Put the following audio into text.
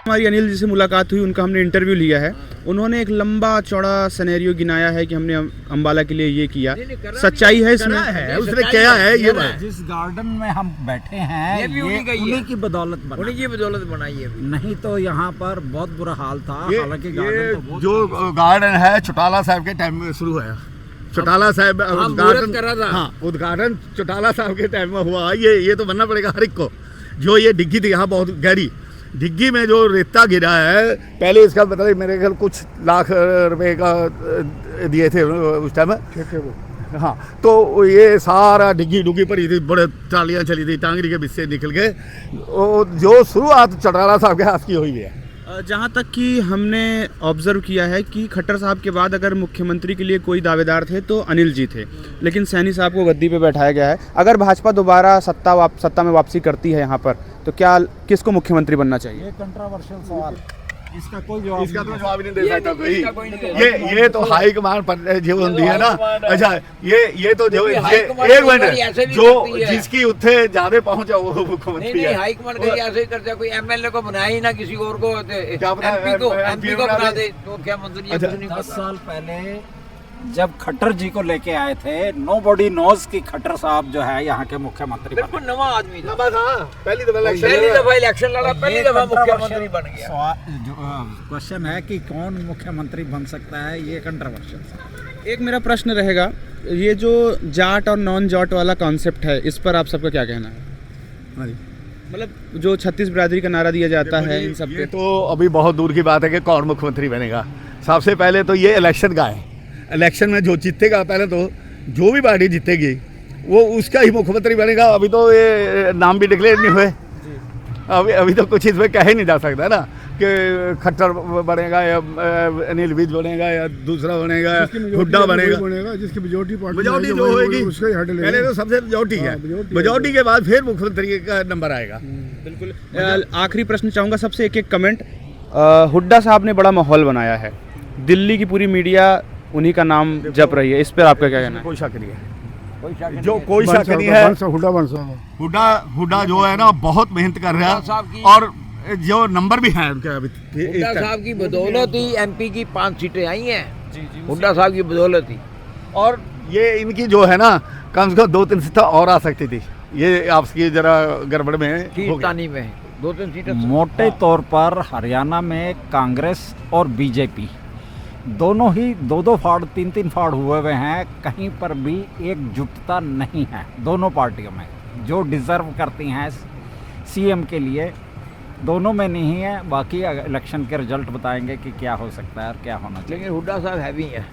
हमारी अनिल जी से मुलाकात हुई, उनका हमने इंटरव्यू लिया है। उन्होंने एक लंबा चौड़ा सिनेरियो गिनाया है कि हमने अम्बाला के लिए ये किया। सच्चाई है इसमें? है उसने क्या है ये बात। जिस गार्डन में हम बैठे हैं ये भी उन्हीं की बदौलत बना, उन्हीं की बदौलत बनाई है। नहीं तो यहाँ पर बहुत बुरा हाल था। हालांकि ये गार्डन तो बहुत जो गार्डन है चौटाला साहब के टाइम में शुरू हुआ। चौटाला साहब उद्घाटन करा था। हाँ, उद्घाटन चौटाला साहब के टाइम में हुआ। ये तो बनना पड़ेगा हर एक को। जो ये डिग्गी थी यहाँ बहुत गहरी डिग्गी में जो रेता गिरा है, पहले इसका मतलब मेरे ख्याल कुछ लाख रुपए का दिए थे उस टाइम। हाँ, तो ये सारा डिग्गी डुग्गी पड़ी थी, बड़े ट्रालियाँ चली थी, टांगरी के बिस्से निकल गए। जो शुरुआत चौटाला साहब के हाथ की हुई है। जहाँ तक कि हमने ऑब्जर्व किया है कि खट्टर साहब के बाद अगर मुख्यमंत्री के लिए कोई दावेदार थे तो अनिल जी थे, लेकिन सैनी साहब को गद्दी पे बैठाया गया है। अगर भाजपा दोबारा सत्ता में वापसी करती है यहाँ पर, तो क्या किसको मुख्यमंत्री बनना चाहिए? ये कंट्रोवर्शियल सवाल, इसका कोई जवाब इसका तो नहीं। जवाब नहीं दे सकता कोई। ये तो हाई कमान पर जो होती है ना। अच्छा, ये तो जो एक मिनट, जो जिसकी उत्थे ज्यादा पहुंचा वो मुख्यमंत्री है। हाईकमान कहीं ऐसे ही करते हैं, कोई एमएलए को बनाया ही ना, किसी और को एमपी को बना दे तो क्या मंजूरी? 10 साल पहले जब खट्टर जी को लेके आए थे, नोबडी नोज कि खट्टर साहब जो है यहाँ के मुख्यमंत्री बने। बिल्कुल नवा आदमी था। पहली दफा इलेक्शन लड़ा, पहली दफा मुख्यमंत्री बन गया। क्वेश्चन है कि कौन मुख्यमंत्री बन सकता है, ये कंट्रोवर्शियल। एक मेरा प्रश्न रहेगा, ये जो जाट और नॉन जाट वाला कॉन्सेप्ट है, इस पर आप सबका क्या कहना है? मतलब जो 36 बिरादरी का नारा दिया जाता है, इन सब ये तो अभी बहुत दूर की बात है कि कौन मुख्यमंत्री बनेगा। सबसे पहले तो ये इलेक्शन का है। इलेक्शन में जो जीतेगा, पहले तो जो भी पार्टी जीतेगी वो उसका ही मुख्यमंत्री बनेगा। अभी तो ये नाम भी डिक्लेयर नहीं हुए। अभी तो कुछ इसमें कह ही नहीं जा सकता ना कि खट्टर बनेगा या अनिल विज बनेगा या दूसरा बनेगा, हुड्डा बनेगा। जिसकी मेजॉरिटी मेजॉरिटी जो होगी पहले तो सबसे मेजॉरिटी है। मेजॉरिटी के बाद फिर मुख्यमंत्री का नंबर आएगा। बिल्कुल। आखिरी प्रश्न चाहूँगा सबसे, एक एक कमेंट। हुड्डा साहब ने बड़ा माहौल बनाया है, दिल्ली की पूरी मीडिया उन्हीं का नाम जप रही है, इस पर आपका क्या कहना है? कोई शक नहीं है, जो कोई शक नहीं है। हुड्डा जो है ना बहुत मेहनत कर रहा है और जो नंबर भी है उनके अभी। हुड्डा साहब की बदौलत ही एमपी की 5 सीटें आई हैं। हुड्डा साहब की बदौलत ही। और ये इनकी जो है ना, कम से कम 2-3 सीटें और आ सकती थी। ये आपकी जरा गड़बड़ में तानी में 2-3 सीटें। मोटे तौर पर हरियाणा में कांग्रेस और बीजेपी दोनों ही 2-2 फाड़ 3-3 फाड़ हुए हैं। कहीं पर भी एकजुटता नहीं है दोनों पार्टियों में, जो डिज़र्व करती हैं सीएम के लिए, दोनों में नहीं है। बाकी इलेक्शन के रिजल्ट बताएंगे कि क्या हो सकता है और क्या होना चाहिए। लेकिन हुड्डा साहब हैवी हैं।